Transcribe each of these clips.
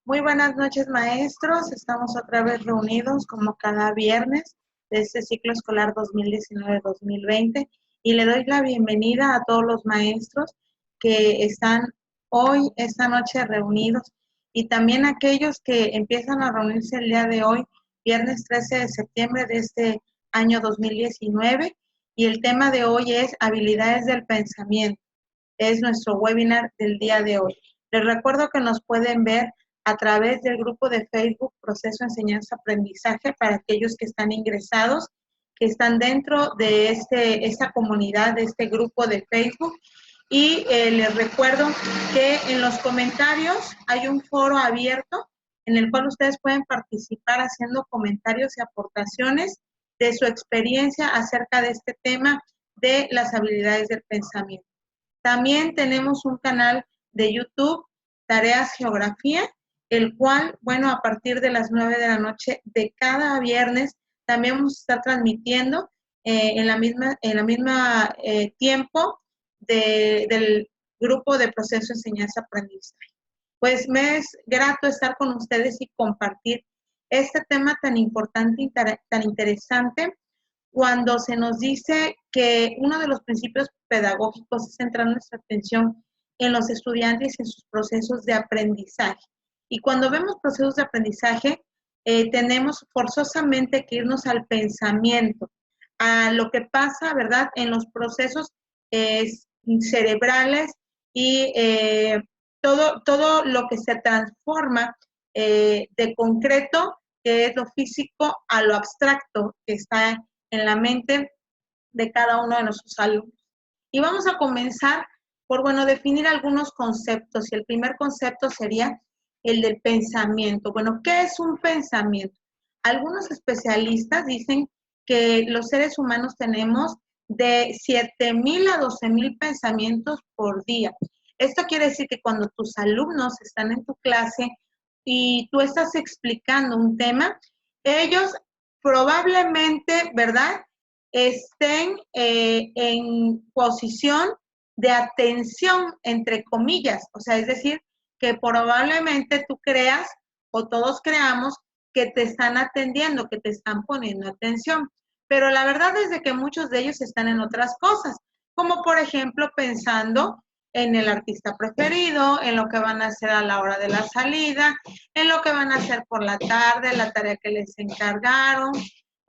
Muy buenas noches, maestros. Estamos otra vez reunidos como cada viernes de este ciclo escolar 2019-2020 y le doy la bienvenida a todos los maestros que están hoy, esta noche reunidos y también a aquellos que empiezan a reunirse el día de hoy, viernes 13 de septiembre de este año 2019, y el tema de hoy es habilidades del pensamiento. Es nuestro webinar del día de hoy. Les recuerdo que nos pueden ver a través del grupo de Facebook Proceso Enseñanza-Aprendizaje para aquellos que están ingresados, que están dentro de esta comunidad, de este grupo de Facebook. Y les recuerdo que en los comentarios hay un foro abierto en el cual ustedes pueden participar haciendo comentarios y aportaciones de su experiencia acerca de este tema de las habilidades del pensamiento. También tenemos un canal de YouTube, Tareas Geografía, el cual, bueno, a partir de las 9 de la noche de cada viernes, también vamos a estar transmitiendo en la misma tiempo del grupo de proceso enseñanza-aprendizaje. Pues me es grato estar con ustedes y compartir este tema tan importante y tan interesante, cuando se nos dice que uno de los principios pedagógicos es centrar nuestra atención en los estudiantes y en sus procesos de aprendizaje. Y cuando vemos procesos de aprendizaje, tenemos forzosamente que irnos al pensamiento, a lo que pasa, ¿verdad?, en los procesos cerebrales y todo lo que se transforma de concreto, que es lo físico, a lo abstracto, que está en la mente de cada uno de nuestros alumnos. Y vamos a comenzar por, bueno, definir algunos conceptos. Y el primer concepto sería el del pensamiento. Bueno, ¿qué es un pensamiento? Algunos especialistas dicen que los seres humanos tenemos de 7,000 a 12,000 pensamientos por día. Esto quiere decir que cuando tus alumnos están en tu clase y tú estás explicando un tema, ellos probablemente, ¿verdad?, estén en posición de atención, entre comillas. O sea, es decir, que probablemente tú creas o todos creamos que te están atendiendo, que te están poniendo atención. Pero la verdad es de que muchos de ellos están en otras cosas, como por ejemplo pensando en el artista preferido, en lo que van a hacer a la hora de la salida, en lo que van a hacer por la tarde, la tarea que les encargaron,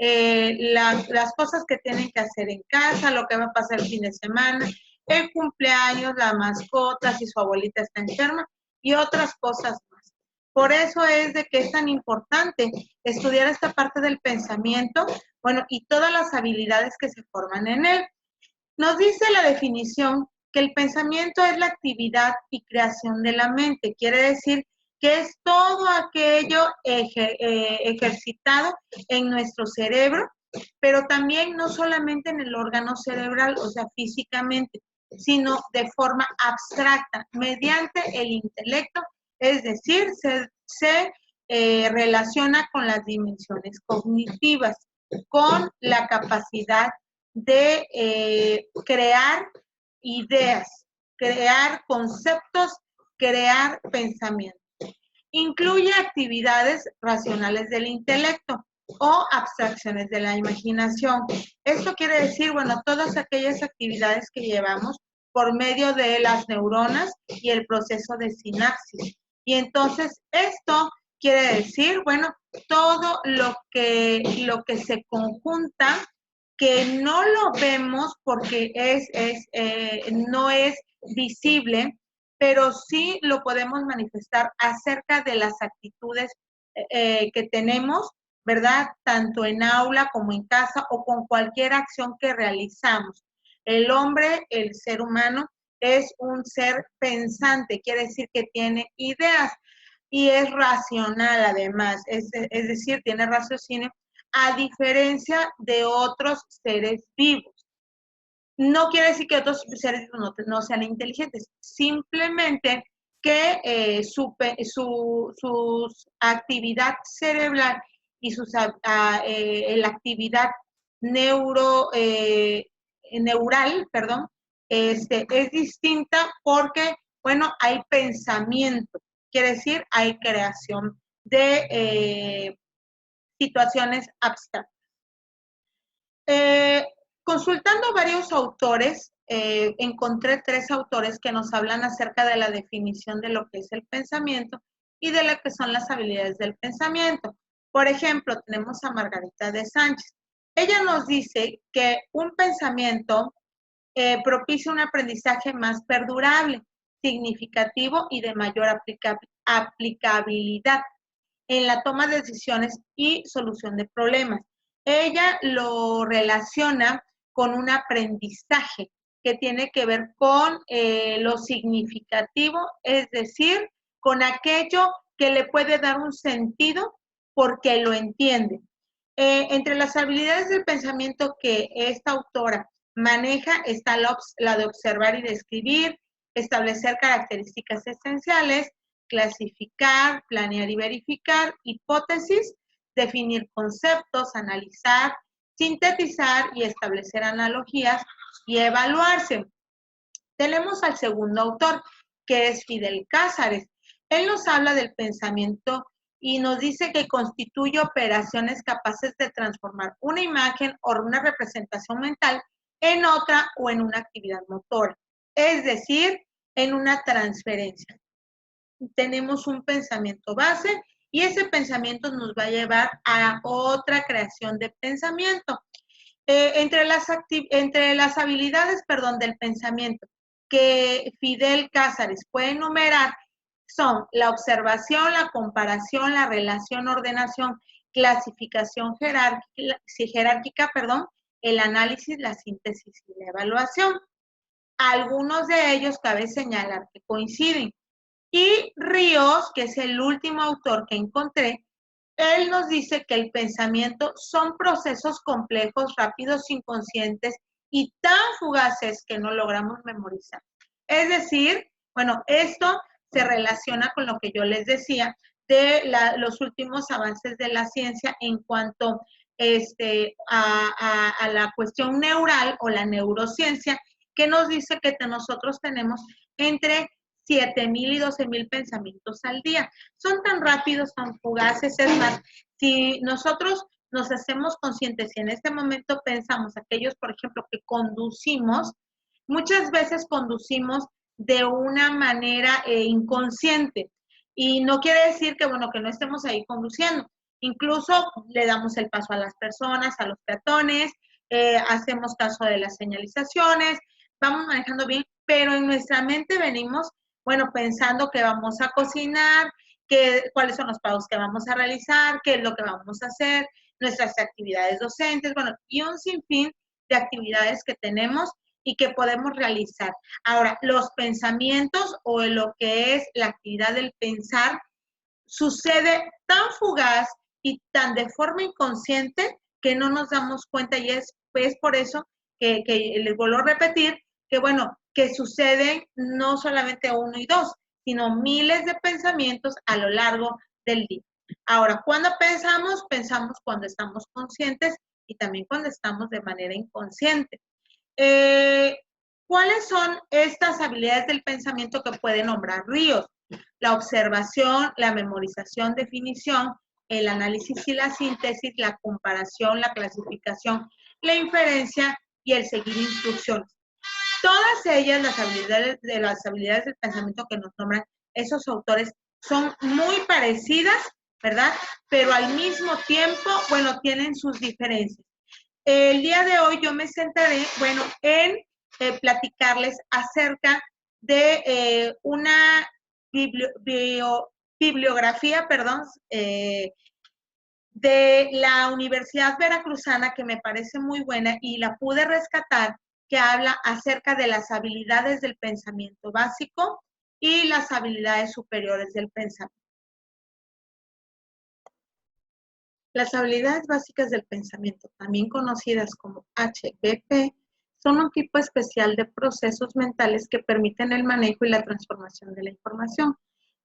las cosas que tienen que hacer en casa, lo que va a pasar el fin de semana, el cumpleaños, la mascota, si su abuelita está enferma y otras cosas más. Por eso es de que es tan importante estudiar esta parte del pensamiento, bueno, y todas las habilidades que se forman en él. Nos dice la definición que el pensamiento es la actividad y creación de la mente. Quiere decir que es todo aquello ejercitado en nuestro cerebro, pero también no solamente en el órgano cerebral, o sea, físicamente, sino de forma abstracta, mediante el intelecto, es decir, se relaciona con las dimensiones cognitivas, con la capacidad de crear ideas, crear conceptos, crear pensamientos. Incluye actividades racionales del intelecto o abstracciones de la imaginación. Esto quiere decir, bueno, todas aquellas actividades que llevamos por medio de las neuronas y el proceso de sinapsis. Y entonces esto quiere decir, bueno, todo lo que se conjunta, que no lo vemos porque no es visible, pero sí lo podemos manifestar acerca de las actitudes que tenemos, ¿verdad?, tanto en aula como en casa o con cualquier acción que realizamos. El hombre, el ser humano, es un ser pensante, quiere decir que tiene ideas y es racional además, es decir, tiene raciocinio, a diferencia de otros seres vivos. No quiere decir que otros seres vivos no sean inteligentes, simplemente que su actividad cerebral y la actividad neural, perdón, es distinta porque, bueno, hay pensamiento. quiere decir hay creación de situaciones abstractas. Consultando varios autores, encontré 3 autores que nos hablan acerca de la definición de lo que es el pensamiento y de lo que son las habilidades del pensamiento. Por ejemplo, tenemos a Margarita de Sánchez. Ella nos dice que un pensamiento propicia un aprendizaje más perdurable, significativo y de mayor aplicabilidad en la toma de decisiones y solución de problemas. Ella lo relaciona con un aprendizaje que tiene que ver con lo significativo, es decir, con aquello que le puede dar un sentido porque lo entiende. Entre las habilidades del pensamiento que esta autora maneja está la de observar y describir, establecer características esenciales, clasificar, planear y verificar hipótesis, definir conceptos, analizar, sintetizar y establecer analogías y evaluarse. Tenemos al segundo autor, que es Fidel Cázares. Él nos habla del pensamiento y nos dice que constituye operaciones capaces de transformar una imagen o una representación mental en otra o en una actividad motora, es decir, en una transferencia. Tenemos un pensamiento base y ese pensamiento nos va a llevar a otra creación de pensamiento. Entre las habilidades, del pensamiento que Fidel Cázares puede enumerar son la observación, la comparación, la relación, ordenación, clasificación jerárquica, el análisis, la síntesis y la evaluación. Algunos de ellos cabe señalar que coinciden. Y Ríos, que es el último autor que encontré, él nos dice que el pensamiento son procesos complejos, rápidos, inconscientes y tan fugaces que no logramos memorizar. Es decir, bueno, esto se relaciona con lo que yo les decía de los últimos avances de la ciencia en cuanto a la cuestión neural o la neurociencia, que nos dice que nosotros tenemos entre 7,000 y 12,000 pensamientos al día. Son tan rápidos, tan fugaces, es más, si nosotros nos hacemos conscientes y en este momento pensamos aquellos, por ejemplo, que conducimos, muchas veces conducimos de una manera inconsciente y no quiere decir que, bueno, que no estemos ahí conduciendo. Incluso le damos el paso a las personas, a los peatones, hacemos caso de las señalizaciones, vamos manejando bien, pero en nuestra mente venimos pensando que vamos a cocinar, cuáles son los pagos que vamos a realizar, qué es lo que vamos a hacer, nuestras actividades docentes, y un sinfín de actividades que tenemos y que podemos realizar. Ahora, los pensamientos o lo que es la actividad del pensar sucede tan fugaz y tan de forma inconsciente que no nos damos cuenta y es por eso que les vuelvo a repetir que que suceden no solamente 1 y 2, sino miles de pensamientos a lo largo del día. Ahora, ¿cuándo pensamos? Pensamos cuando estamos conscientes y también cuando estamos de manera inconsciente. ¿Cuáles son estas habilidades del pensamiento que puede nombrar Ríos? La observación, la memorización, definición, el análisis y la síntesis, la comparación, la clasificación, la inferencia y el seguir instrucciones. Todas ellas, las habilidades del pensamiento que nos nombran esos autores, son muy parecidas, ¿verdad? Pero al mismo tiempo, tienen sus diferencias. El día de hoy yo me centraré, en platicarles acerca de una bibliografía, de la Universidad Veracruzana que me parece muy buena y la pude rescatar, que habla acerca de las habilidades del pensamiento básico y las habilidades superiores del pensamiento. Las habilidades básicas del pensamiento, también conocidas como HBP, son un tipo especial de procesos mentales que permiten el manejo y la transformación de la información.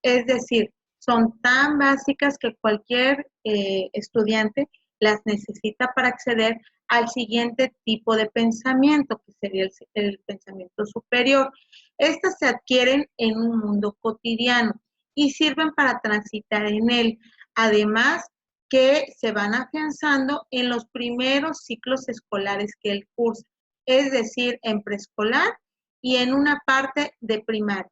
Es decir, son tan básicas que cualquier estudiante las necesita para acceder al siguiente tipo de pensamiento, que sería el pensamiento superior. Estas se adquieren en un mundo cotidiano y sirven para transitar en él. Además, que se van afianzando en los primeros ciclos escolares que él cursa, es decir, en preescolar y en una parte de primaria.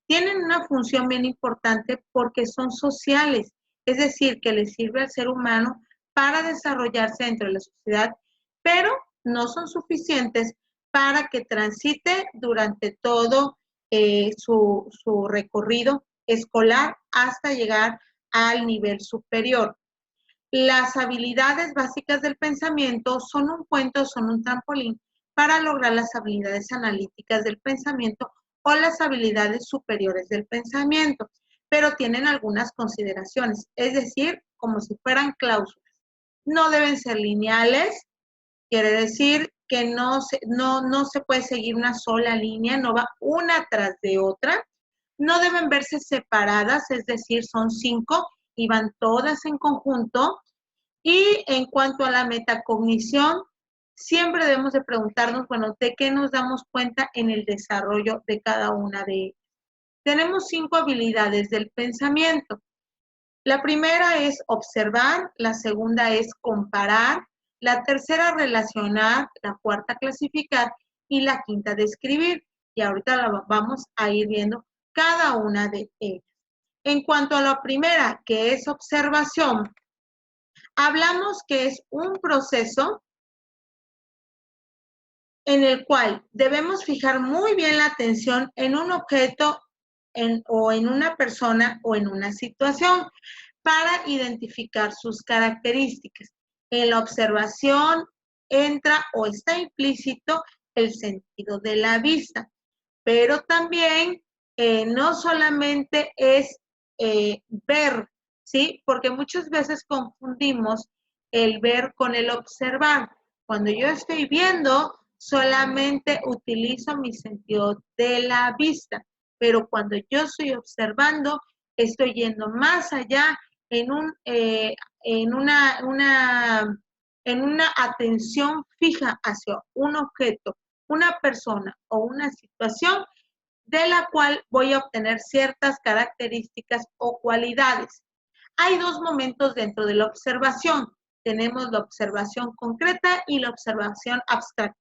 Tienen una función bien importante porque son sociales, es decir, que les sirve al ser humano para desarrollarse dentro de la sociedad, pero no son suficientes para que transite durante todo su recorrido escolar hasta llegar al nivel superior. Las habilidades básicas del pensamiento son un puente, son un trampolín para lograr las habilidades analíticas del pensamiento o las habilidades superiores del pensamiento, pero tienen algunas consideraciones, es decir, como si fueran cláusulas. No deben ser lineales, quiere decir que no se puede seguir una sola línea, no va una tras de otra. No deben verse separadas, es decir, son 5 y van todas en conjunto. Y en cuanto a la metacognición, siempre debemos de preguntarnos, bueno, ¿de qué nos damos cuenta en el desarrollo de cada una de ellas? Tenemos 5 habilidades del pensamiento. La primera es observar, la segunda es comparar, la tercera relacionar, la cuarta clasificar y la quinta describir. Y ahorita la vamos a ir viendo cada una de ellas. En cuanto a la primera, que es observación, hablamos que es un proceso en el cual debemos fijar muy bien la atención en un objeto o en una persona o en una situación para identificar sus características. En la observación entra o está implícito el sentido de la vista, pero también no solamente es ver, ¿sí? Porque muchas veces confundimos el ver con el observar. Cuando yo estoy viendo, solamente utilizo mi sentido de la vista, pero cuando yo estoy observando, estoy yendo más allá en una atención fija hacia un objeto, una persona o una situación de la cual voy a obtener ciertas características o cualidades. Hay 2 momentos dentro de la observación. Tenemos la observación concreta y la observación abstracta.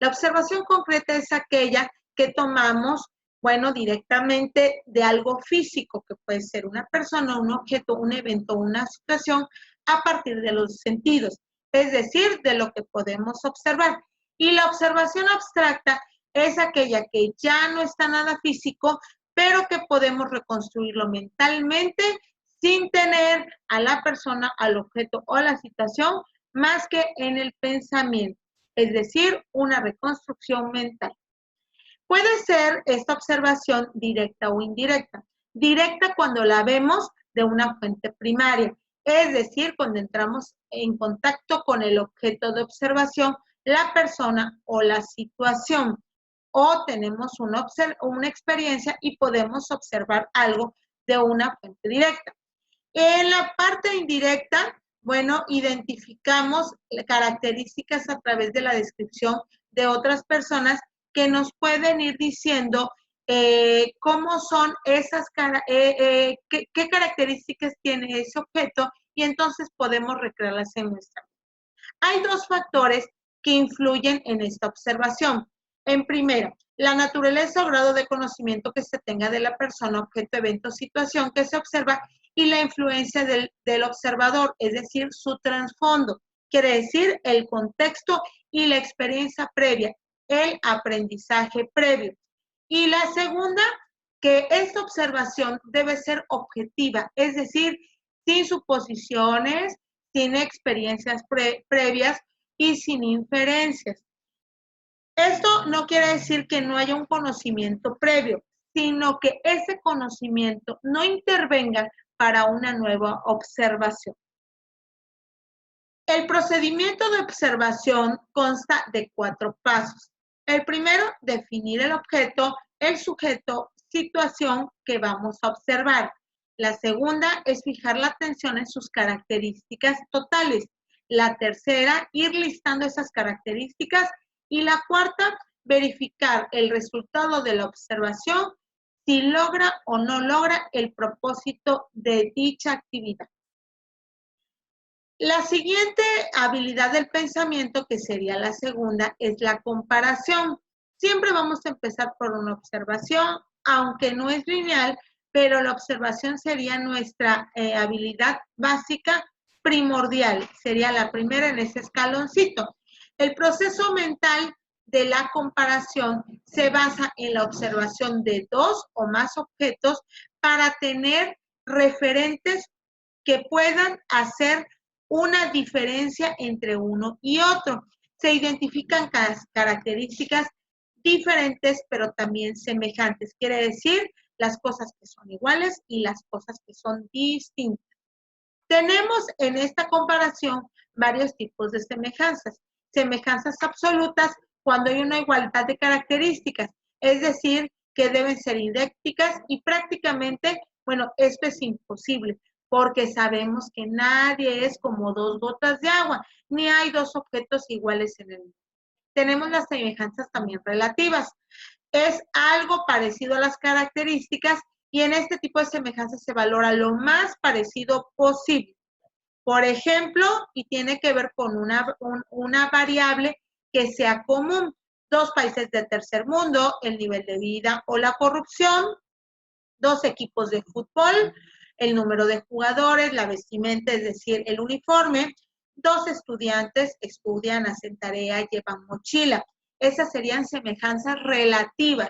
La observación concreta es aquella que tomamos, bueno, directamente de algo físico, que puede ser una persona, un objeto, un evento, una situación, a partir de los sentidos, es decir, de lo que podemos observar. Y la observación abstracta es aquella que ya no está nada físico, pero que podemos reconstruirlo mentalmente sin tener a la persona, al objeto o a la situación más que en el pensamiento, es decir, una reconstrucción mental. Puede ser esta observación directa o indirecta. Directa cuando la vemos de una fuente primaria, es decir, cuando entramos en contacto con el objeto de observación, la persona o la situación, o tenemos una experiencia y podemos observar algo de una fuente directa. En la parte indirecta, bueno, identificamos características a través de la descripción de otras personas que nos pueden ir diciendo cómo son esas, qué características tiene ese objeto y entonces podemos recrearlas en nuestra vida. Hay 2 factores que influyen en esta observación. En primero, la naturaleza o grado de conocimiento que se tenga de la persona, objeto, evento, situación que se observa y la influencia del observador, es decir, su trasfondo, quiere decir el contexto y la experiencia previa, el aprendizaje previo. Y la segunda, que esta observación debe ser objetiva, es decir, sin suposiciones, sin experiencias previas y sin inferencias. Esto no quiere decir que no haya un conocimiento previo, sino que ese conocimiento no intervenga para una nueva observación. El procedimiento de observación consta de 4 pasos. El primero, definir el objeto, el sujeto, situación que vamos a observar. La segunda es fijar la atención en sus características totales. La tercera, ir listando esas características. Y la cuarta, verificar el resultado de la observación si logra o no logra el propósito de dicha actividad. La siguiente habilidad del pensamiento, que sería la segunda, es la comparación. Siempre vamos a empezar por una observación, aunque no es lineal, pero la observación sería nuestra habilidad básica primordial. Sería la primera en ese escaloncito. El proceso mental de la comparación se basa en la observación de dos o más objetos para tener referentes que puedan hacer una diferencia entre uno y otro. Se identifican características diferentes, pero también semejantes. Quiere decir las cosas que son iguales y las cosas que son distintas. Tenemos en esta comparación varios tipos de semejanzas. Semejanzas absolutas cuando hay una igualdad de características, es decir, que deben ser idénticas y prácticamente, bueno, esto es imposible porque sabemos que nadie es como dos gotas de agua, ni hay dos objetos iguales en el mundo. Tenemos las semejanzas también relativas. Es algo parecido a las características y en este tipo de semejanzas se valora lo más parecido posible. Por ejemplo, y tiene que ver con una variable que sea común. Dos países del tercer mundo, el nivel de vida o la corrupción, dos equipos de fútbol, el número de jugadores, la vestimenta, es decir, el uniforme. Dos estudiantes estudian, hacen tarea, llevan mochila. Esas serían semejanzas relativas.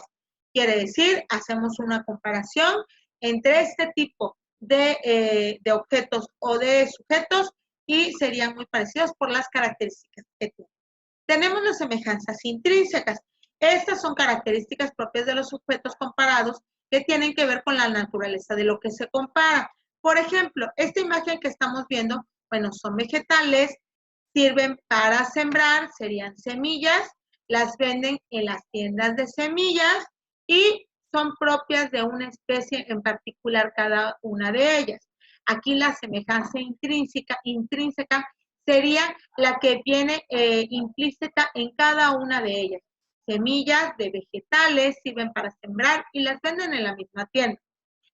Quiere decir, hacemos una comparación entre este tipo de objetos o de sujetos y serían muy parecidos por las características que tienen. Tenemos las semejanzas intrínsecas. Estas son características propias de los sujetos comparados que tienen que ver con la naturaleza de lo que se compara. Por ejemplo, esta imagen que estamos viendo, bueno, son vegetales, sirven para sembrar, serían semillas, las venden en las tiendas de semillas y son propias de una especie en particular cada una de ellas. Aquí la semejanza intrínseca sería la que viene implícita en cada una de ellas. Semillas de vegetales sirven para sembrar y las venden en la misma tienda.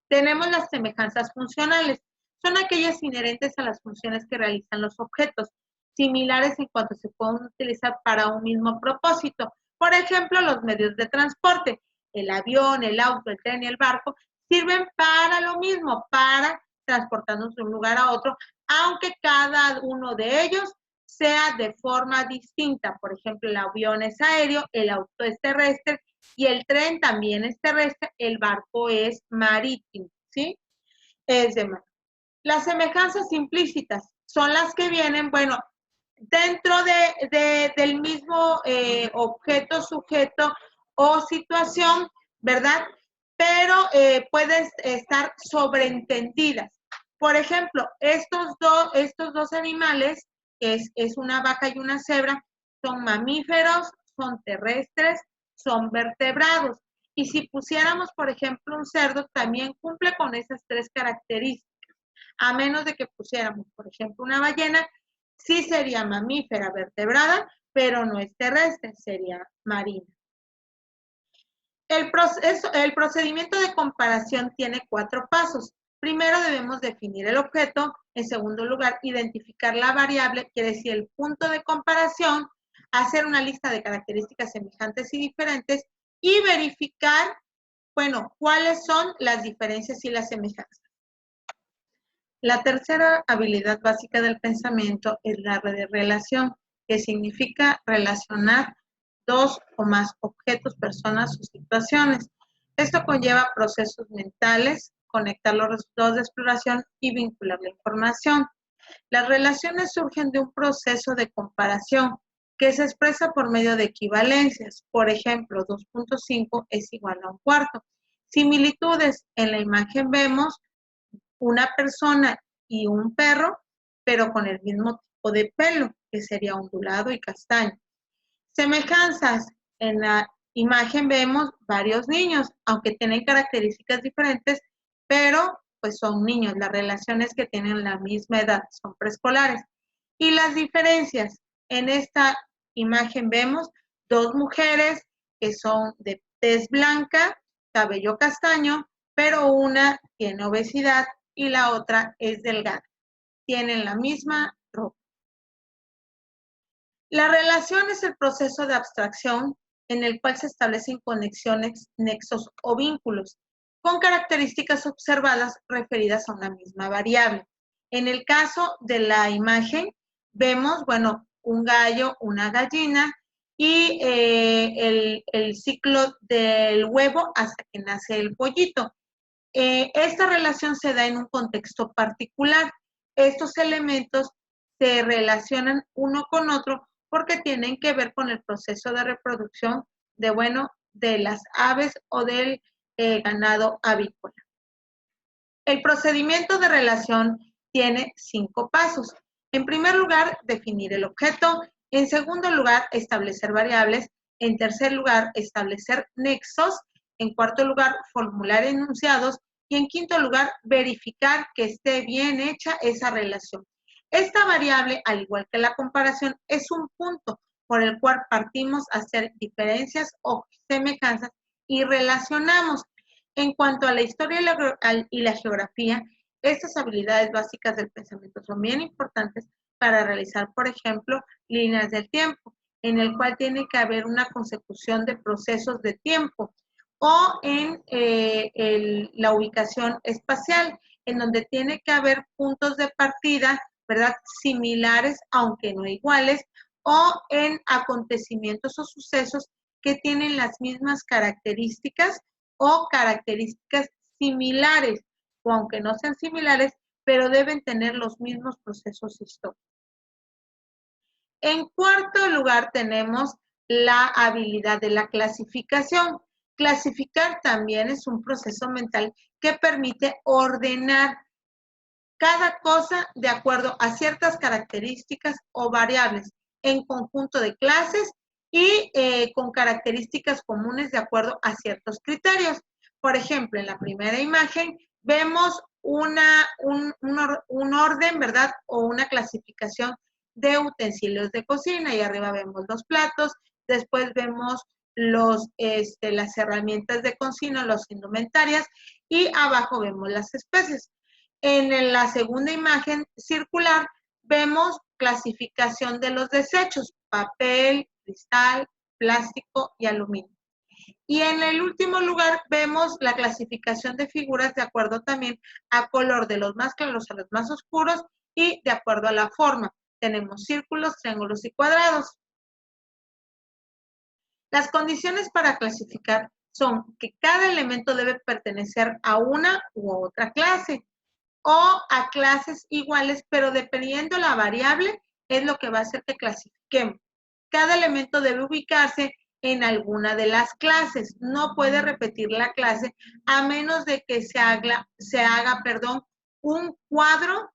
Tenemos las semejanzas funcionales. Son aquellas inherentes a las funciones que realizan los objetos, similares en cuanto se pueden utilizar para un mismo propósito. Por ejemplo, los medios de transporte, el avión, el auto, el tren y el barco, sirven para lo mismo, para transportarnos de un lugar a otro, aunque cada uno de ellos sea de forma distinta. Por ejemplo, el avión es aéreo, el auto es terrestre y el tren también es terrestre, el barco es marítimo, ¿sí? Es de mar. Las semejanzas implícitas son las que vienen, bueno, dentro del mismo objeto, sujeto o situación, ¿verdad? Pero pueden estar sobreentendidas. Por ejemplo, estos dos animales, que es una vaca y una cebra, son mamíferos, son terrestres, son vertebrados. Y si pusiéramos, por ejemplo, un cerdo, también cumple con esas tres características. A menos de que pusiéramos, por ejemplo, una ballena, sí sería mamífera vertebrada, pero no es terrestre, sería marina. El procedimiento de comparación tiene 4 pasos. Primero debemos definir el objeto. En segundo lugar, identificar la variable, quiere decir el punto de comparación, hacer una lista de características semejantes y diferentes y verificar, bueno, cuáles son las diferencias y las semejanzas. La tercera habilidad básica del pensamiento es la de relación, que significa relacionar dos o más objetos, personas o situaciones. Esto conlleva procesos mentales, conectar los resultados de exploración y vincular la información. Las relaciones surgen de un proceso de comparación que se expresa por medio de equivalencias. Por ejemplo, 2.5 es igual a 1/4. Similitudes. En la imagen vemos una persona y un perro, pero con el mismo tipo de pelo, que sería ondulado y castaño. Semejanzas. En la imagen vemos varios niños, aunque tienen características diferentes, pero pues son niños. Las relaciones que tienen la misma edad son preescolares. Y las diferencias. En esta imagen vemos dos mujeres que son de tez blanca cabello castaño, pero una tiene obesidad y la otra es delgada. Tienen la misma ropa. La relación es el proceso de abstracción en el cual se establecen conexiones, nexos o vínculos con características observadas referidas a una misma variable. En el caso de la imagen, vemos, bueno, un gallo, una gallina y el ciclo del huevo hasta que nace el pollito. Esta relación se da en un contexto particular. Estos elementos se relacionan uno con otro porque tienen que ver con el proceso de reproducción de, bueno, de las aves o del ganado avícola. El procedimiento de relación tiene 5 pasos. En primer lugar, definir el objeto. En segundo lugar, establecer variables. En tercer lugar, establecer nexos. En cuarto lugar, formular enunciados. Y en quinto lugar, verificar que esté bien hecha esa relación. Esta variable, al igual que la comparación, es un punto por el cual partimos a hacer diferencias o semejanzas y relacionamos. En cuanto a la historia y la geografía, estas habilidades básicas del pensamiento son bien importantes para realizar, por ejemplo, líneas del tiempo, en el cual tiene que haber una consecución de procesos de tiempo, o en la ubicación espacial, en donde tiene que haber puntos de partida, ¿verdad?, similares, aunque no iguales, o en acontecimientos o sucesos que tienen las mismas características o características similares, o aunque no sean similares, pero deben tener los mismos procesos históricos. En cuarto lugar tenemos la habilidad de la clasificación. Clasificar también es un proceso mental que permite ordenar cada cosa de acuerdo a ciertas características o variables en conjunto de clases y con características comunes de acuerdo a ciertos criterios. Por ejemplo, en la primera imagen vemos un orden, ¿verdad? O una clasificación de utensilios de cocina y arriba vemos los platos, después vemos las herramientas de cocina, las indumentarias y abajo vemos las especies. En la segunda imagen circular vemos clasificación de los desechos, papel, cristal, plástico y aluminio. Y en el último lugar vemos la clasificación de figuras de acuerdo también a color, de los más claros a los más oscuros y de acuerdo a la forma. Tenemos círculos, triángulos y cuadrados. Las condiciones para clasificar son que cada elemento debe pertenecer a una u otra clase o a clases iguales, pero dependiendo la variable es lo que va a hacer que clasifiquemos. Cada elemento debe ubicarse en alguna de las clases. No puede repetir la clase a menos de que se haga un cuadro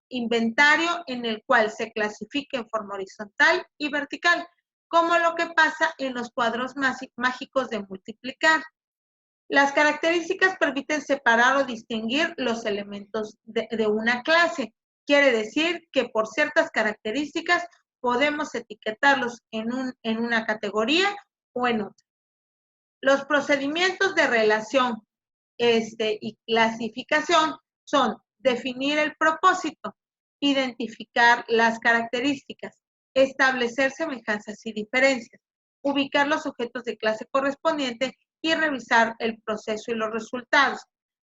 inventario en el cual se clasifique en forma horizontal y vertical, como lo que pasa en los cuadros mágicos de multiplicar. Las características permiten separar o distinguir los elementos de una clase. Quiere decir que por ciertas características podemos etiquetarlos en una categoría o en otra. Los procedimientos de relación y clasificación son definir el propósito, identificar las características, establecer semejanzas y diferencias, ubicar los objetos de clase correspondiente y revisar el proceso y los resultados.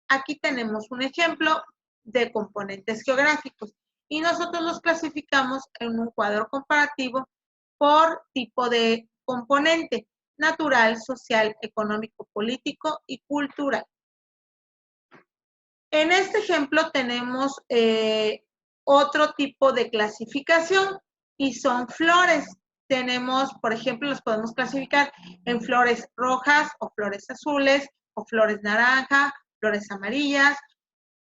Aquí tenemos un ejemplo de componentes geográficos y nosotros los clasificamos en un cuadro comparativo por tipo de componente: natural, social, económico, político y cultural. En este ejemplo tenemos otro tipo de clasificación y son flores. Tenemos, por ejemplo, los podemos clasificar en flores rojas o flores azules o flores naranja, flores amarillas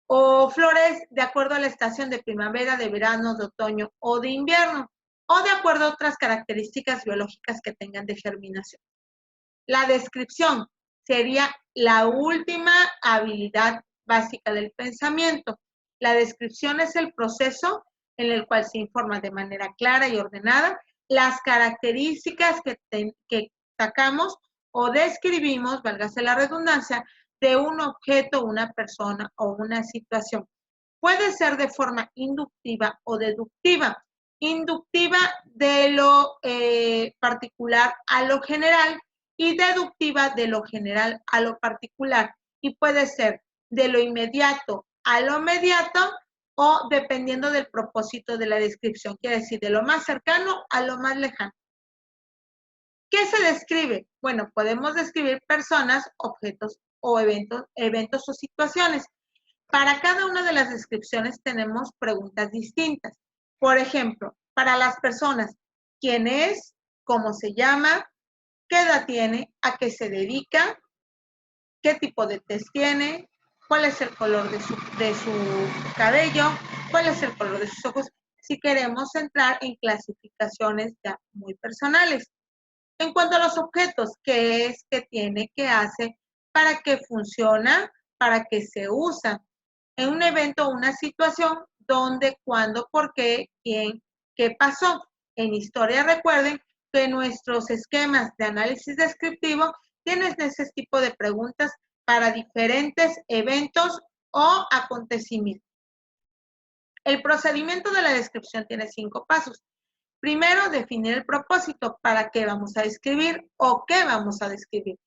o flores de acuerdo a la estación de primavera, de verano, de otoño o de invierno, o de acuerdo a otras características biológicas que tengan de germinación. La descripción sería la última habilidad básica del pensamiento. La descripción es el proceso en el cual se informa de manera clara y ordenada las características que sacamos o describimos, válgase la redundancia, de un objeto, una persona o una situación. Puede ser de forma inductiva o deductiva. Inductiva de lo particular a lo general y deductiva de lo general a lo particular. Y puede ser de lo inmediato a lo mediato o dependiendo del propósito de la descripción. Quiere decir, de lo más cercano a lo más lejano. ¿Qué se describe? Bueno, podemos describir personas, objetos o eventos o situaciones. Para cada una de las descripciones tenemos preguntas distintas. Por ejemplo, para las personas, ¿quién es? ¿Cómo se llama? ¿Qué edad tiene? ¿A qué se dedica? ¿Qué tipo de tez tiene? ¿Cuál es el color de su cabello? ¿Cuál es el color de sus ojos? Si queremos entrar en clasificaciones ya muy personales. En cuanto a los objetos, ¿qué es, qué tiene, qué hace, para qué funciona, para qué se usa? En un evento o una situación, dónde, cuándo, por qué, quién, qué pasó. En historia recuerden que nuestros esquemas de análisis descriptivo tienen ese tipo de preguntas para diferentes eventos o acontecimientos. El procedimiento de la descripción tiene 5 pasos. Primero, definir el propósito, para qué vamos a describir o qué vamos a describir.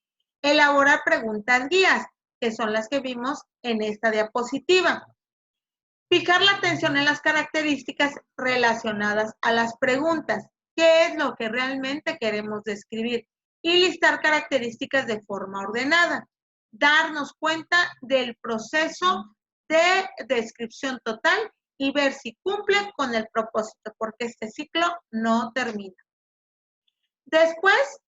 Elaborar preguntas guías, que son las que vimos en esta diapositiva. Fijar la atención en las características relacionadas a las preguntas. ¿Qué es lo que realmente queremos describir? Y listar características de forma ordenada. Darnos cuenta del proceso de descripción total y ver si cumple con el propósito, porque este ciclo no termina. Después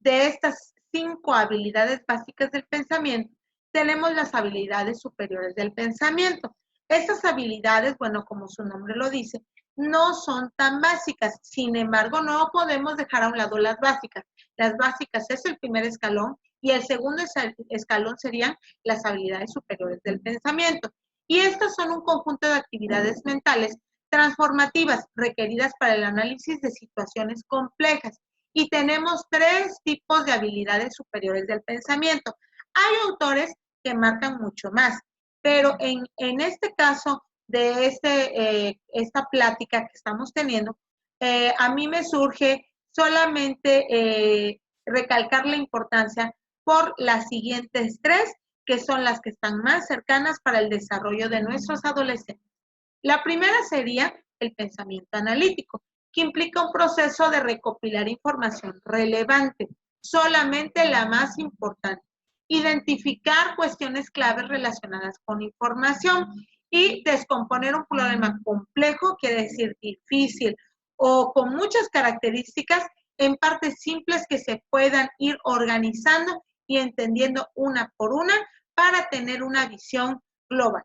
de estas 5 habilidades básicas del pensamiento, tenemos las habilidades superiores del pensamiento. Estas habilidades, bueno, como su nombre lo dice, no son tan básicas. Sin embargo, no podemos dejar a un lado las básicas. Las básicas es el primer escalón y el segundo escalón serían las habilidades superiores del pensamiento. Y estas son un conjunto de actividades mentales transformativas requeridas para el análisis de situaciones complejas. Y tenemos 3 tipos de habilidades superiores del pensamiento. Hay autores que marcan mucho más, pero en este caso de esta plática que estamos teniendo, a mí me surge solamente recalcar la importancia por las siguientes 3, que son las que están más cercanas para el desarrollo de nuestros adolescentes. La primera sería el pensamiento analítico, que implica un proceso de recopilar información relevante, solamente la más importante. Identificar cuestiones claves relacionadas con información y descomponer un problema complejo, quiere decir difícil o con muchas características, en partes simples que se puedan ir organizando y entendiendo una por una para tener una visión global.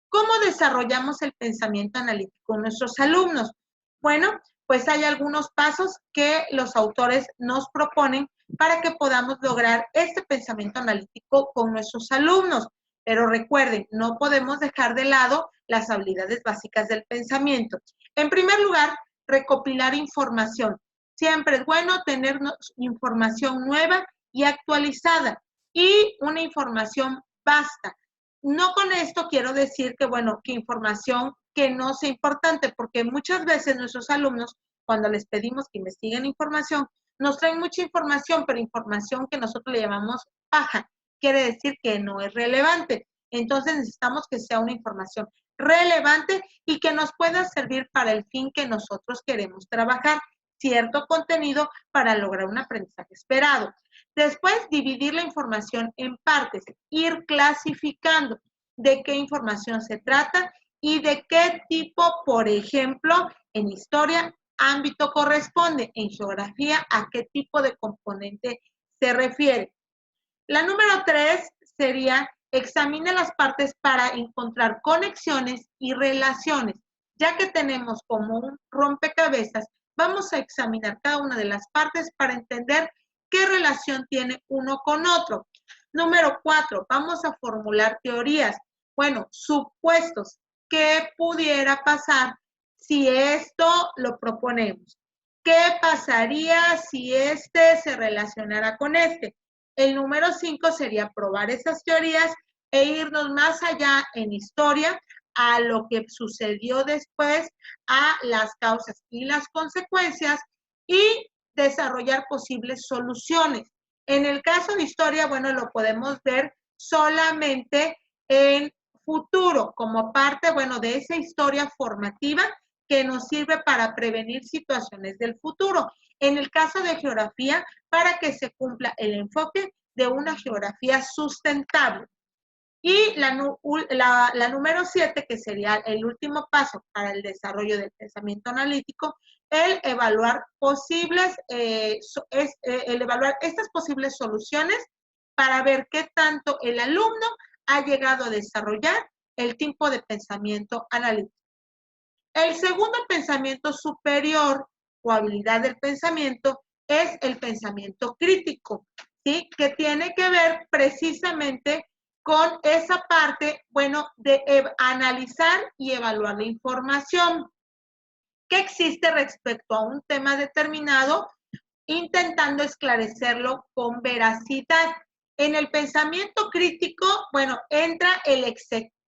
¿Cómo desarrollamos el pensamiento analítico en nuestros alumnos? Bueno, pues hay algunos pasos que los autores nos proponen para que podamos lograr este pensamiento analítico con nuestros alumnos. Pero recuerden, no podemos dejar de lado las habilidades básicas del pensamiento. En primer lugar, recopilar información. Siempre es bueno tener información nueva y actualizada y una información vasta. No con esto quiero decir que, bueno, que información que no sea importante, porque muchas veces nuestros alumnos, cuando les pedimos que investiguen información, nos traen mucha información, pero información que nosotros le llamamos paja, quiere decir que no es relevante. Entonces necesitamos que sea una información relevante y que nos pueda servir para el fin que nosotros queremos trabajar, cierto contenido para lograr un aprendizaje esperado. Después, dividir la información en partes, ir clasificando de qué información se trata y de qué tipo, por ejemplo, en historia, ámbito corresponde, en geografía, a qué tipo de componente se refiere. La número 3 sería examine las partes para encontrar conexiones y relaciones. Ya que tenemos como un rompecabezas, vamos a examinar cada una de las partes para entender qué relación tiene uno con otro. Número 4, vamos a formular teorías. Bueno, supuestos. ¿Qué pudiera pasar si esto lo proponemos? ¿Qué pasaría si este se relacionara con este? El número 5 sería probar esas teorías e irnos más allá en historia, a lo que sucedió después, a las causas y las consecuencias y desarrollar posibles soluciones. En el caso de historia, bueno, lo podemos ver solamente en futuro, como parte, bueno, de esa historia formativa que nos sirve para prevenir situaciones del futuro. En el caso de geografía, para que se cumpla el enfoque de una geografía sustentable. Y la número 7, que sería el último paso para el desarrollo del pensamiento analítico, el evaluar el evaluar estas posibles soluciones para ver qué tanto el alumno ha llegado a desarrollar el tipo de pensamiento analítico. El segundo pensamiento superior o habilidad del pensamiento es el pensamiento crítico, ¿sí? Que tiene que ver precisamente con esa parte, bueno, de analizar y evaluar la información que existe respecto a un tema determinado, intentando esclarecerlo con veracidad. En el pensamiento crítico, bueno, entra el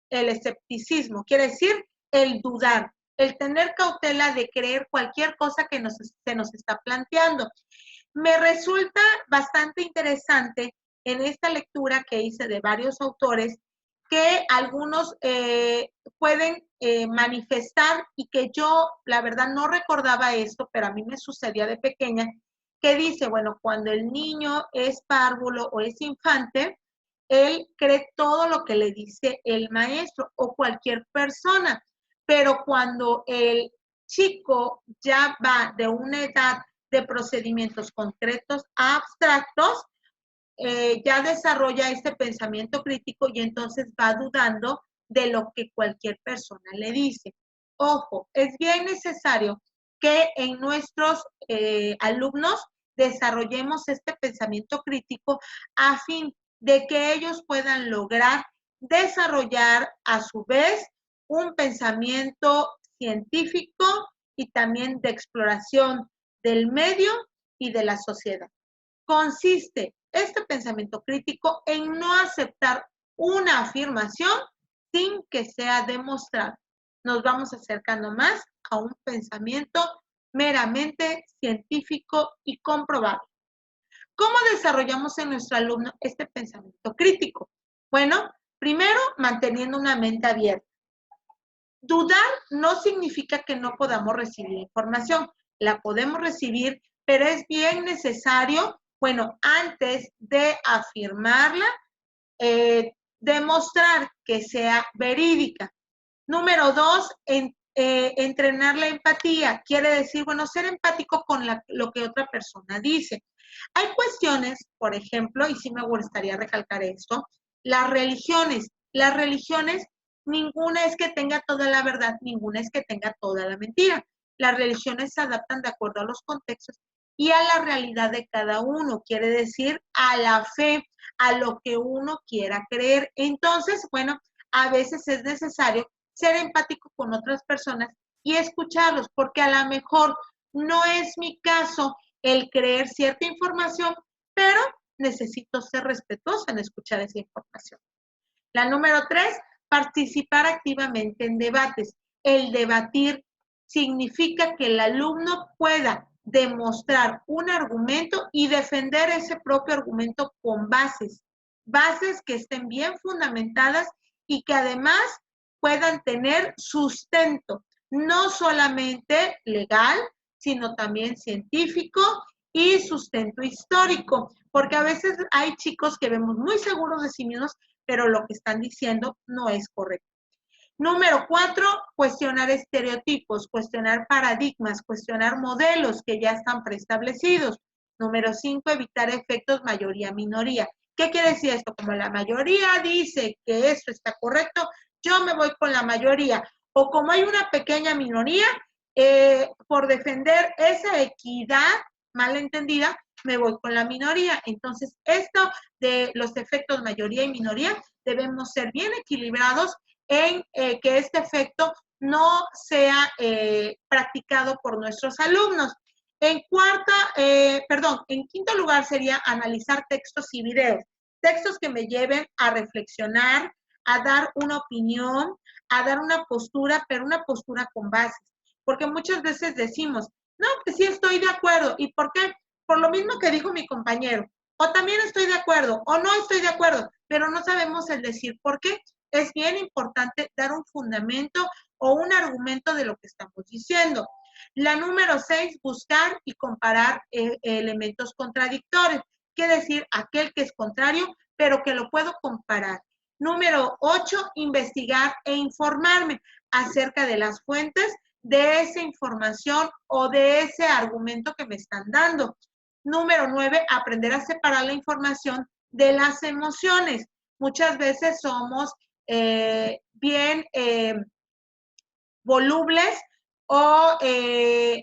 escepticismo, quiere decir el dudar, el tener cautela de creer cualquier cosa que se nos está planteando. Me resulta bastante interesante en esta lectura que hice de varios autores que algunos pueden manifestar y que yo, la verdad, no recordaba esto, pero a mí me sucedía de pequeña, que dice, bueno, cuando el niño es párvulo o es infante, él cree todo lo que le dice el maestro o cualquier persona, pero cuando el chico ya va de una edad de procedimientos concretos a abstractos, ya desarrolla este pensamiento crítico y entonces va dudando de lo que cualquier persona le dice. Ojo, es bien necesario que en nuestros alumnos desarrollemos este pensamiento crítico a fin de que ellos puedan lograr desarrollar a su vez un pensamiento científico y también de exploración del medio y de la sociedad. Consiste este pensamiento crítico en no aceptar una afirmación sin que sea demostrada. Nos vamos acercando más a un pensamiento meramente científico y comprobable. ¿Cómo desarrollamos en nuestro alumno este pensamiento crítico? Bueno, primero, manteniendo una mente abierta. Dudar no significa que no podamos recibir información. La podemos recibir, pero es bien necesario, bueno, antes de afirmarla, demostrar que sea verídica. Número 2, entrenar la empatía. Quiere decir, bueno, ser empático con lo que otra persona dice. Hay cuestiones, por ejemplo, y sí me gustaría recalcar esto, las religiones. Las religiones, ninguna es que tenga toda la verdad, ninguna es que tenga toda la mentira. Las religiones se adaptan de acuerdo a los contextos y a la realidad de cada uno, quiere decir a la fe, a lo que uno quiera creer. Entonces, bueno, a veces es necesario ser empático con otras personas y escucharlos, porque a lo mejor no es mi caso el creer cierta información, pero necesito ser respetuosa en escuchar esa información. La número 3, participar activamente en debates. El debatir significa que el alumno pueda demostrar un argumento y defender ese propio argumento con bases que estén bien fundamentadas y que además puedan tener sustento, no solamente legal, sino también científico y sustento histórico, porque a veces hay chicos que vemos muy seguros de sí mismos, pero lo que están diciendo no es correcto. Número 4, cuestionar estereotipos, cuestionar paradigmas, cuestionar modelos que ya están preestablecidos. Número 5, evitar efectos mayoría-minoría. ¿Qué quiere decir esto? Como la mayoría dice que eso está correcto, yo me voy con la mayoría. O como hay una pequeña minoría, por defender esa equidad malentendida, me voy con la minoría. Entonces, esto de los efectos mayoría y minoría debemos ser bien equilibrados en que este efecto no sea practicado por nuestros alumnos. En quinto lugar sería analizar textos y videos. Textos que me lleven a reflexionar, a dar una opinión, a dar una postura, pero una postura con bases. Porque muchas veces decimos, no, pues sí estoy de acuerdo. ¿Y por qué? Por lo mismo que dijo mi compañero. O también estoy de acuerdo, o no estoy de acuerdo, pero no sabemos el decir por qué. Es bien importante dar un fundamento o un argumento de lo que estamos diciendo. La número 6, buscar y comparar elementos contradictorios. Quiere decir aquel que es contrario, pero que lo puedo comparar. Número 8, investigar e informarme acerca de las fuentes de esa información o de ese argumento que me están dando. Número 9, aprender a separar la información de las emociones. Muchas veces somos bien volubles o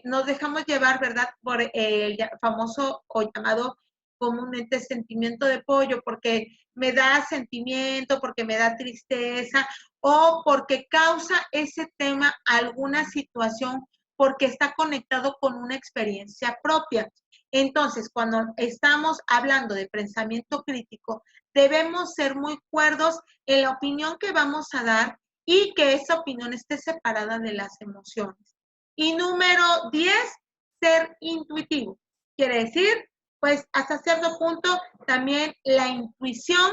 nos dejamos llevar, ¿verdad?, por el famoso o llamado comúnmente sentimiento de pollo, porque me da sentimiento, porque me da tristeza o porque causa ese tema alguna situación, porque está conectado con una experiencia propia. Entonces, cuando estamos hablando de pensamiento crítico, debemos ser muy cuerdos en la opinión que vamos a dar y que esa opinión esté separada de las emociones. Y número 10, ser intuitivo. Quiere decir, pues hasta cierto punto también la intuición,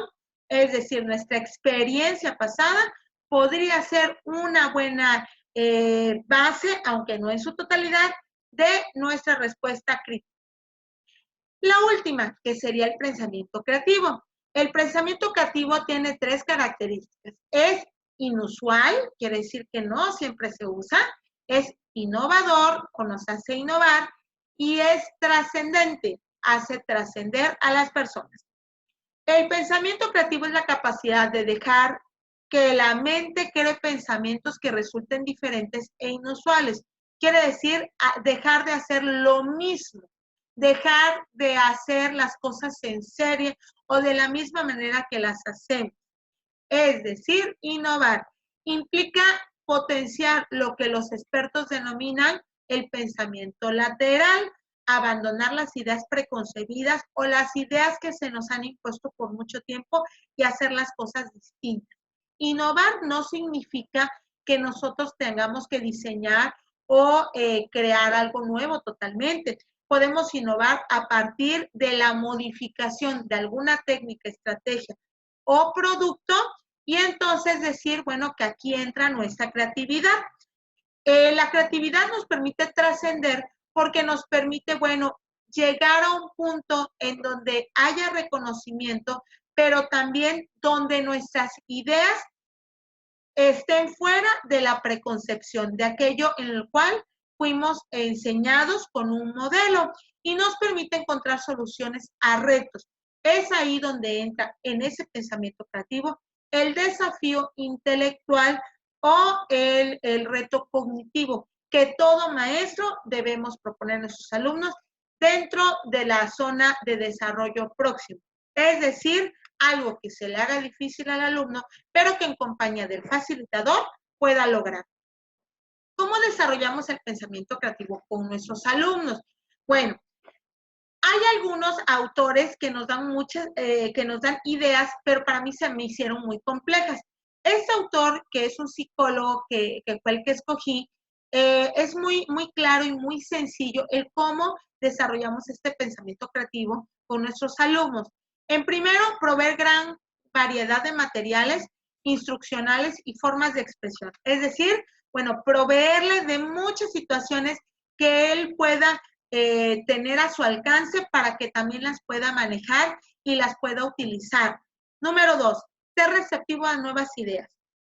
es decir, nuestra experiencia pasada, podría ser una buena base, aunque no en su totalidad, de nuestra respuesta crítica. La última, que sería el pensamiento creativo. El pensamiento creativo tiene 3 características. Es inusual, quiere decir que no siempre se usa. Es innovador, o nos hace innovar. Y es trascendente, hace trascender a las personas. El pensamiento creativo es la capacidad de dejar que la mente cree pensamientos que resulten diferentes e inusuales. Quiere decir dejar de hacer lo mismo, dejar de hacer las cosas en serie o de la misma manera que las hacemos. Es decir, innovar. Implica potenciar lo que los expertos denominan el pensamiento lateral, abandonar las ideas preconcebidas o las ideas que se nos han impuesto por mucho tiempo y hacer las cosas distintas. Innovar no significa que nosotros tengamos que diseñar o crear algo nuevo totalmente. Podemos innovar a partir de la modificación de alguna técnica, estrategia o producto y entonces decir, bueno, que aquí entra nuestra creatividad. La creatividad nos permite trascender porque nos permite, bueno, llegar a un punto en donde haya reconocimiento, pero también donde nuestras ideas estén fuera de la preconcepción, de aquello en el cual fuimos enseñados con un modelo y nos permite encontrar soluciones a retos. Es ahí donde entra en ese pensamiento creativo el desafío intelectual o el reto cognitivo que todo maestro debemos proponer a nuestros alumnos dentro de la zona de desarrollo próximo. Es decir, algo que se le haga difícil al alumno, pero que en compañía del facilitador pueda lograr. ¿Cómo desarrollamos el pensamiento creativo con nuestros alumnos? Bueno, hay algunos autores que nos dan que nos dan ideas, pero para mí se me hicieron muy complejas. Este autor, que es un psicólogo que fue el que escogí, es muy claro y muy sencillo el cómo desarrollamos este pensamiento creativo con nuestros alumnos. En primero, proveer gran variedad de materiales instruccionales y formas de expresión. Es decir, bueno, proveerles de muchas situaciones que él pueda tener a su alcance para que también las pueda manejar y las pueda utilizar. Número 2, ser receptivo a nuevas ideas.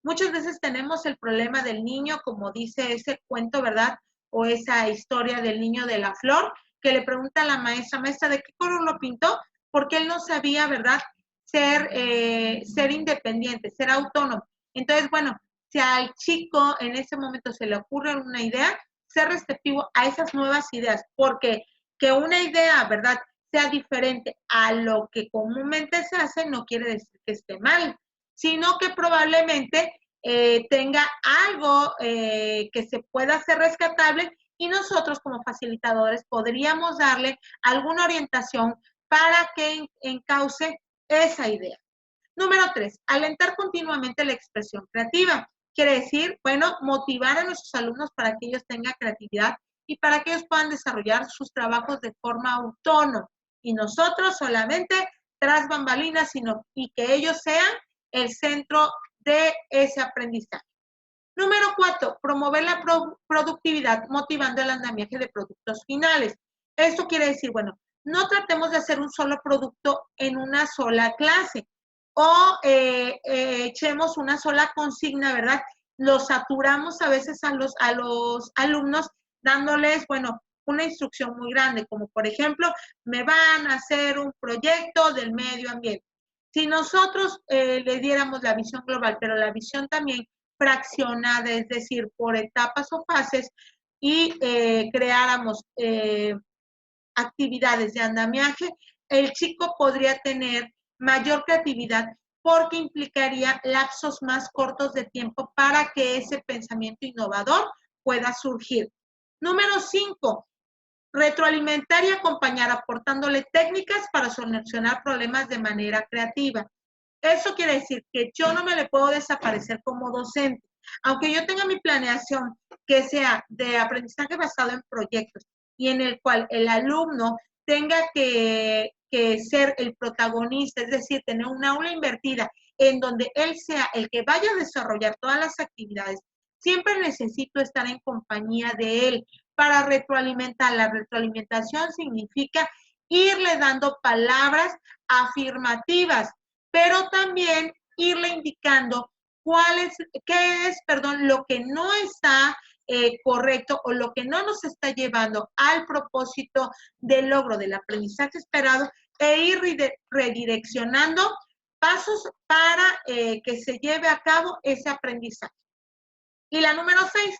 Muchas veces tenemos el problema del niño, como dice ese cuento, ¿verdad? O esa historia del niño de la flor, que le pregunta a la maestra, maestra, ¿de qué color lo pintó? Porque él no sabía, ¿verdad? Ser independiente, ser autónomo. Entonces, bueno, si al chico en ese momento se le ocurre una idea, ser receptivo a esas nuevas ideas, porque que una idea, ¿verdad?, sea diferente a lo que comúnmente se hace, no quiere decir que esté mal, sino que probablemente tenga algo que se pueda hacer rescatable y nosotros como facilitadores podríamos darle alguna orientación para que encauce esa idea. Número 3, alentar continuamente la expresión creativa. Quiere decir, bueno, motivar a nuestros alumnos para que ellos tengan creatividad y para que ellos puedan desarrollar sus trabajos de forma autónoma. Y nosotros solamente tras bambalinas, y que ellos sean el centro de ese aprendizaje. Número 4, promover la productividad motivando el andamiaje de productos finales. Esto quiere decir, bueno, no tratemos de hacer un solo producto en una sola clase o echemos una sola consigna, ¿verdad? Los saturamos a veces a los alumnos dándoles, bueno, una instrucción muy grande, como por ejemplo, me van a hacer un proyecto del medio ambiente. Si nosotros le diéramos la visión global, pero la visión también fraccionada, es decir, por etapas o fases, y creáramos actividades de andamiaje, el chico podría tener mayor creatividad porque implicaría lapsos más cortos de tiempo para que ese pensamiento innovador pueda surgir. Número 5, retroalimentar y acompañar aportándole técnicas para solucionar problemas de manera creativa. Eso quiere decir que yo no me le puedo desaparecer como docente. Aunque yo tenga mi planeación que sea de aprendizaje basado en proyectos y en el cual el alumno tenga que ser el protagonista, es decir, tener un aula invertida en donde él sea el que vaya a desarrollar todas las actividades, siempre necesito estar en compañía de él para retroalimentar. La retroalimentación significa irle dando palabras afirmativas, pero también irle indicando qué es, lo que no está correcto o lo que no nos está llevando al propósito del logro del aprendizaje esperado e ir redireccionando pasos para que se lleve a cabo ese aprendizaje. Y la número 6,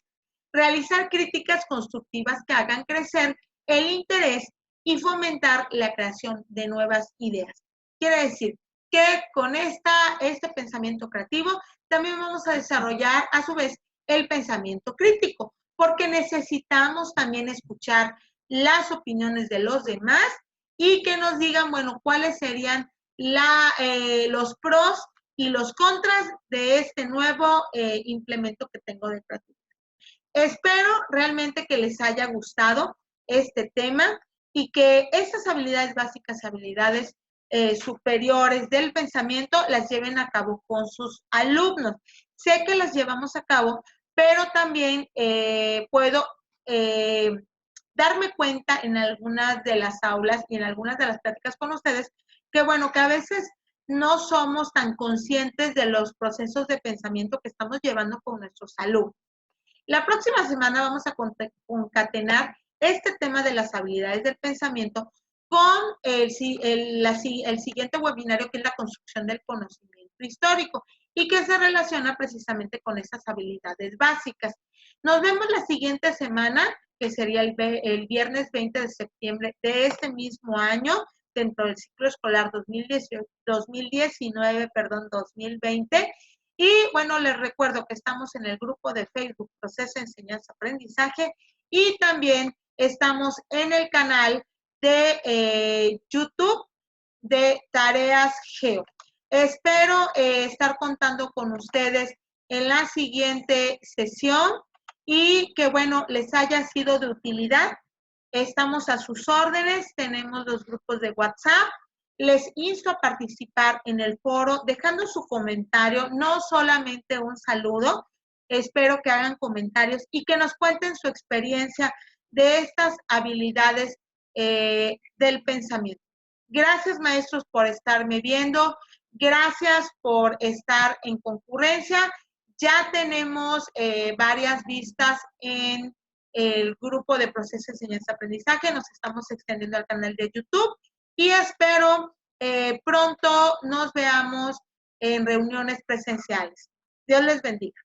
realizar críticas constructivas que hagan crecer el interés y fomentar la creación de nuevas ideas. Quiere decir que con este pensamiento creativo también vamos a desarrollar a su vez el pensamiento crítico, porque necesitamos también escuchar las opiniones de los demás y que nos digan, bueno, cuáles serían los pros y los contras de este nuevo implemento que tengo de creatividad. Espero realmente que les haya gustado este tema y que estas habilidades básicas, habilidades superiores del pensamiento, las lleven a cabo con sus alumnos. Sé que las llevamos a cabo, pero también puedo darme cuenta en algunas de las aulas y en algunas de las pláticas con ustedes que, bueno, que a veces no somos tan conscientes de los procesos de pensamiento que estamos llevando con nuestros alumnos. La próxima semana vamos a concatenar este tema de las habilidades del pensamiento con el siguiente webinario, que es la construcción del conocimiento histórico y que se relaciona precisamente con esas habilidades básicas. Nos vemos la siguiente semana, que sería el viernes 20 de septiembre de este mismo año, dentro del ciclo escolar 2019-2020. Y bueno, les recuerdo que estamos en el grupo de Facebook Proceso Enseñanza Aprendizaje y también estamos en el canal de YouTube de Tareas Geo. Espero estar contando con ustedes en la siguiente sesión y que, bueno, les haya sido de utilidad. Estamos a sus órdenes, tenemos los grupos de WhatsApp. Les insto a participar en el foro, dejando su comentario, no solamente un saludo. Espero que hagan comentarios y que nos cuenten su experiencia de estas habilidades del pensamiento. Gracias, maestros, por estarme viendo. Gracias por estar en concurrencia. Ya tenemos varias vistas en el grupo de Proceso de Enseñanza-Aprendizaje. Nos estamos extendiendo al canal de YouTube y espero pronto nos veamos en reuniones presenciales. Dios les bendiga.